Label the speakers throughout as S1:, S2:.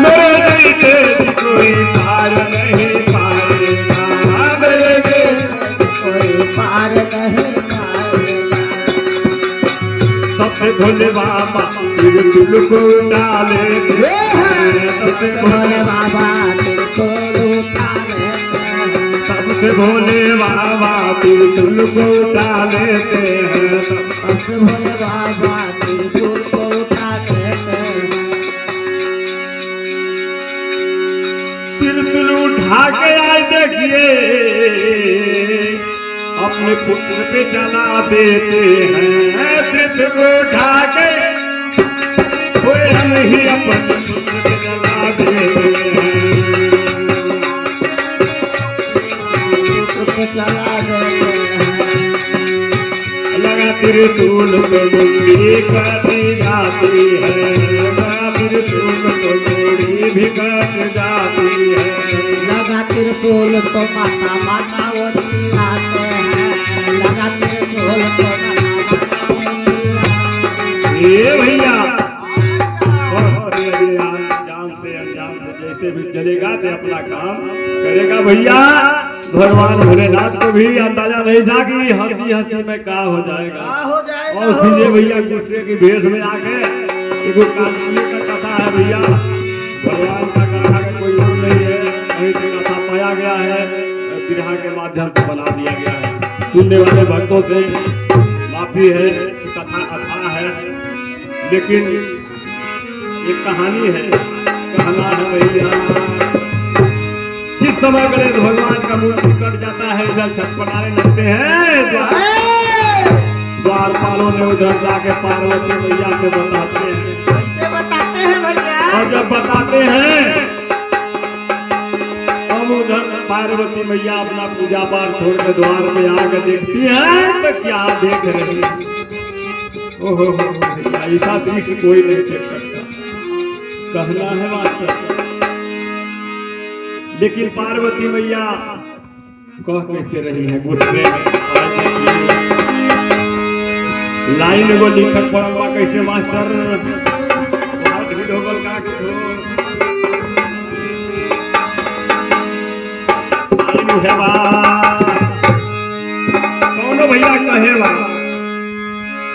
S1: मेरे जैसे कोई पार नहीं पाएगा, मेरे जैसे
S2: कोई पार नहीं पाएगा।
S1: सबसे भोले बाबा त्रिशूल को डाले हैं, सबसे भोले
S2: बाबा त्रिशूल उठा लेते हैं,
S1: सबसे भोले बाबा त्रिशूल को उठा लेते हैं,
S2: सबसे भोले बाबा त्रिशूल को उठा लेते हैं।
S1: त्रिशूल उठा के आए देखिए अपने पुत्र पे चला देते हैं, त्रिशूल उठा के कोई हम ही अपने पुत्र पे चला देते हैं,
S2: चला देते हैं।
S1: लगा त्रिशूल को मुंडी कटी जाती है, लगा त्रिशूल को मुंडी भी कट जाती है,
S2: लगा त्रिशूल तो माता माता वो चिल्लाते हैं, लगा त्रिशूल तो माता माता वो चिल्लाते हैं।
S1: ये भैया जाम से अंजाम से जैसे भी चलेगा तो अपना काम करेगा भैया। भगवान भोलेनाथ को भी अंदाजा नहीं था कि हंसी हंसी में का हो जाएगा,
S2: हो जाएगा।
S1: और इसलिए भैया गुस्से की भेष में आके एगो कानूनी का कथा है भैया, भगवान का कथा का कोई और नहीं है, कहीं से कथा पाया गया है, बिरहा के माध्यम से बना दिया गया है। सुनने वाले भक्तों से माफी है, कथा अथा है, लेकिन एक कहानी है, कहना है भैया जिस समय गणेश भगवान का मूर्ति कट जाता है इधर छटपटाने लगते हैं, द्वारपालों ने उधर जाके पार्वती मैया से बताते हैं,
S2: कैसे बताते हैं भैया?
S1: और जब बताते हैं हम उधर पार्वती मैया अपना पूजा पाठ छोड़ के द्वार में आकर देखती हैं तो क्या देख रही है, ओहो ऐसा दृश्य कोई नहीं देख सकता, कहना है मास्टर। लेकिन पार्वती मैया कह कैसे रही है गुस्से में, लाइन वो लिखत पड़वा कैसे मास्टर, बहुत भीड़ हो गल का है बा कौनो भैया कहे बा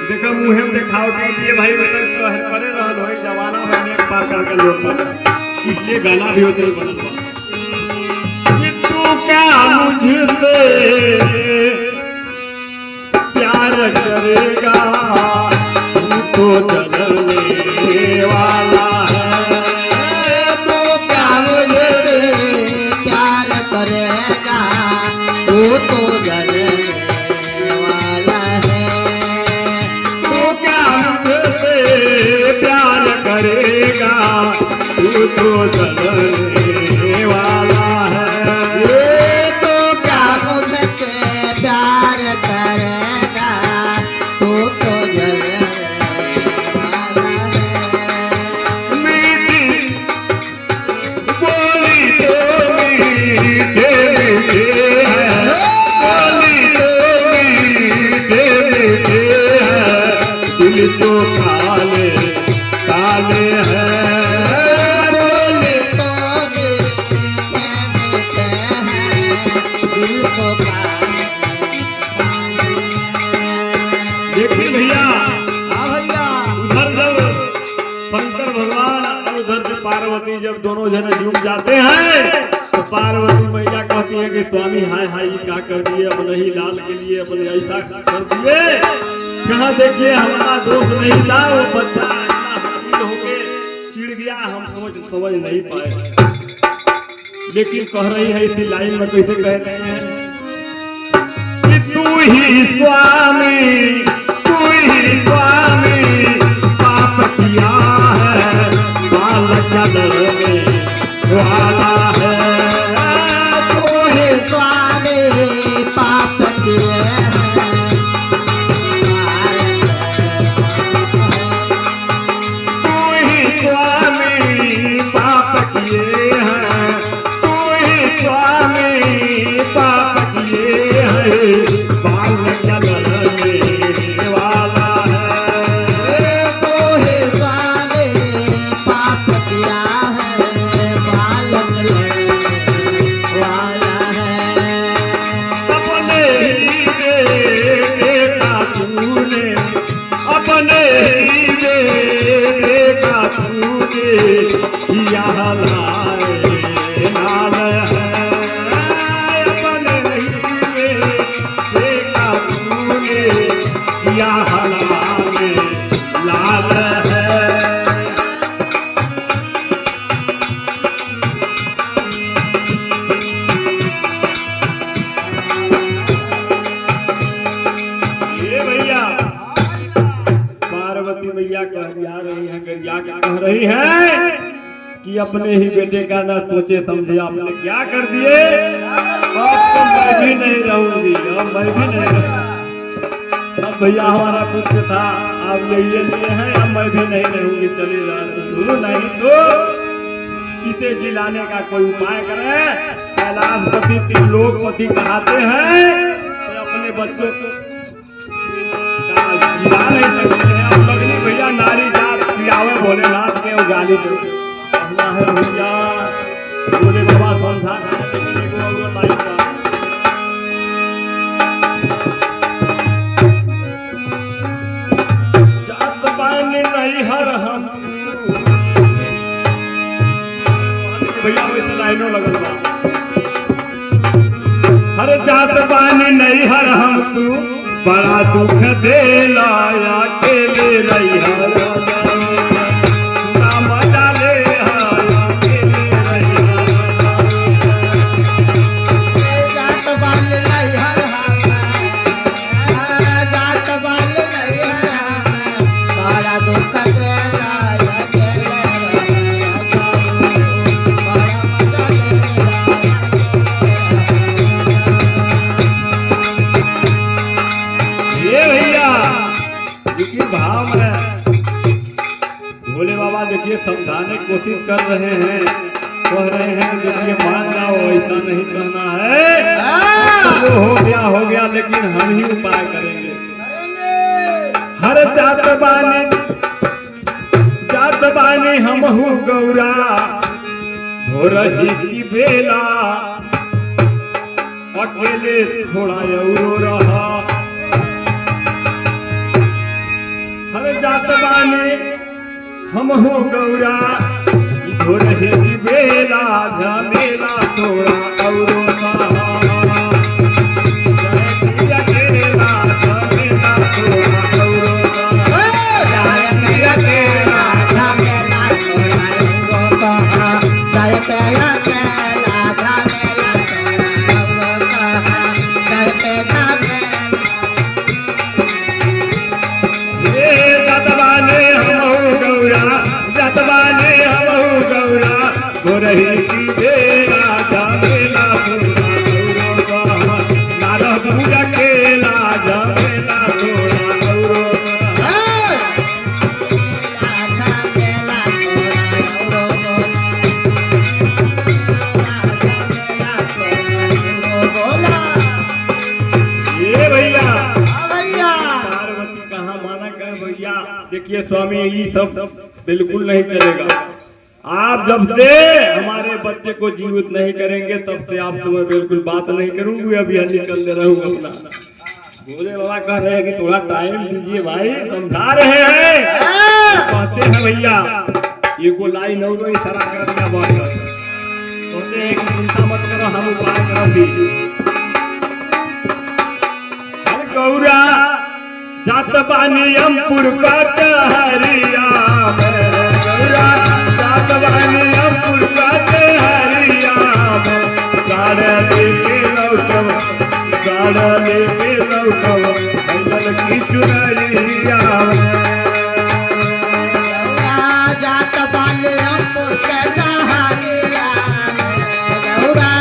S1: देखा मुहे में दिखाओ के भाई मतलब करे रहल हो जमाना में अनेक प्रकार के लोग इसलिए गाना भी होते बनवा क्या मुझसे प्यार करेगा तो जलने वाला है,
S2: तो क्या मुझे प्यार करेगा तो जलने वाला है,
S1: तो क्या मुझसे प्यार करेगा तो जलने वाला है,
S2: प्यार करेगा तो जलने वाला है।
S1: मीठी बोली तो मीठे मीठे है, बोली तो मीठे मीठे है, दिल तो काले काले है,
S2: बोली तो मीठे हैं, दिल को
S1: देखिए भैया
S2: भैया
S1: उधर जब शंकर भगवान और उधर से पार्वती जब दोनों जने जुट जाते हैं तो पार्वती मैया कहती है कि स्वामी हाय हाय क्या कर दिए, अब नहीं लाल के लिए अपने ऐसा कर दिए, कहाँ देखिए हमारा दोस्त नहीं था, वो बच्चा हो के चिढ़ गया, हम समझ नहीं पाए, लेकिन कह रही है इसी लाइन में कैसे कह रहे हैं कि तू ही स्वामी पाप किया है, बालक डरने वाला है,
S2: तू ही स्वामी पाप किए हैं,
S1: तू ही स्वामी पाप किए हैं, तू ही स्वामी पाप किए हैं, बालक डरने वाला है,
S2: तू ही स्वामी पाप किया
S1: तूने किया लाए लाल है अपने हीरे देखा तूने किया लाए लाल है। ये भैया पार्वती मैया कह रही है गरिया कह रही है कि अपने ही बेटे का ना सोचे समझे आपने क्या कर दिए। अब तो मैं भी नहीं रहूंगी, अब मैं भी नहीं रहूंगी। अब भैया हमारा कुछ था आप ये लिए हैं, अब मैं भी नहीं रहूंगी, चली जाऊँ नहीं तो सीते जी लाने का कोई उपाय करें। कैलाशपति त्रिलोकपति कहते हैं तो अपने बच्चों को जिला नहीं सकते हैं। अब लगनी भैया नारी जात पियावे भोलेनाथ के गाली दे है भैया बोले बाबा समझा जात बानी नहीं हर हम भैया वैसे लाइनों लगल बा हर जात बानी नहीं हर हम तू बड़ा दुख दे लाया खेले रही भाव में भोले बाबा देखिए समझाने की कोशिश कर रहे हैं, कह रहे हैं कि देखिए मान जाओ ऐसा नहीं कहना है। तो वो हो गया लेकिन हम ही उपाय करेंगे। हर जात बानी हम हूँ गौरा धोरही की बेला अकेले थोड़ा यूरो रहा। हर जात बानी हम हो गौरा धोरही की बेला झमेला थोड़ा और रही की बेला झमेला थोड़ा नारह पूजा केला झमेला थोड़ा ये भैया पार्वती कहाँ माना कर भैया। देखिए स्वामी ये सब बिल्कुल नहीं चलेगा। आप जब से हमारे बच्चे को जीवित नहीं करेंगे तब से आपसे मैं बिल्कुल बात नहीं करूंगी। अभी निकल दे रहूंगा अपना। भोले बाबा कह रहे हैं कि थोड़ा टाइम दीजिए भाई, समझा रहे हैं। कहते हैं भैया ये को लाइन और इशारा कर दिया बात कहते हैं कि चिंता मत करो हम उपाय करेंगे। हर गौरा जात बानी अमपुर का हरिया गौरा जात बानी अमपुर का हरिया गाड़ा लेके लौटव मंगल की चुनरिया
S2: जात बानी अमपुर का हरिया गौरा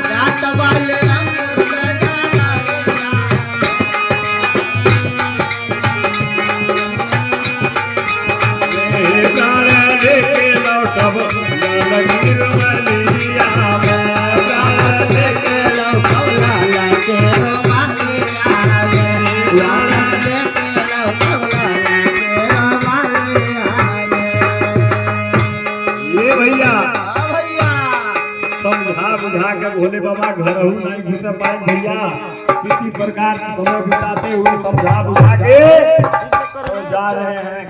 S2: जात बानी अमपुर का
S1: बुझा के भोले बाबा घर नहीं घुस पाए भैया। किसी प्रकार समय बिताते हुए समझा बुझा के जा रहे हैं।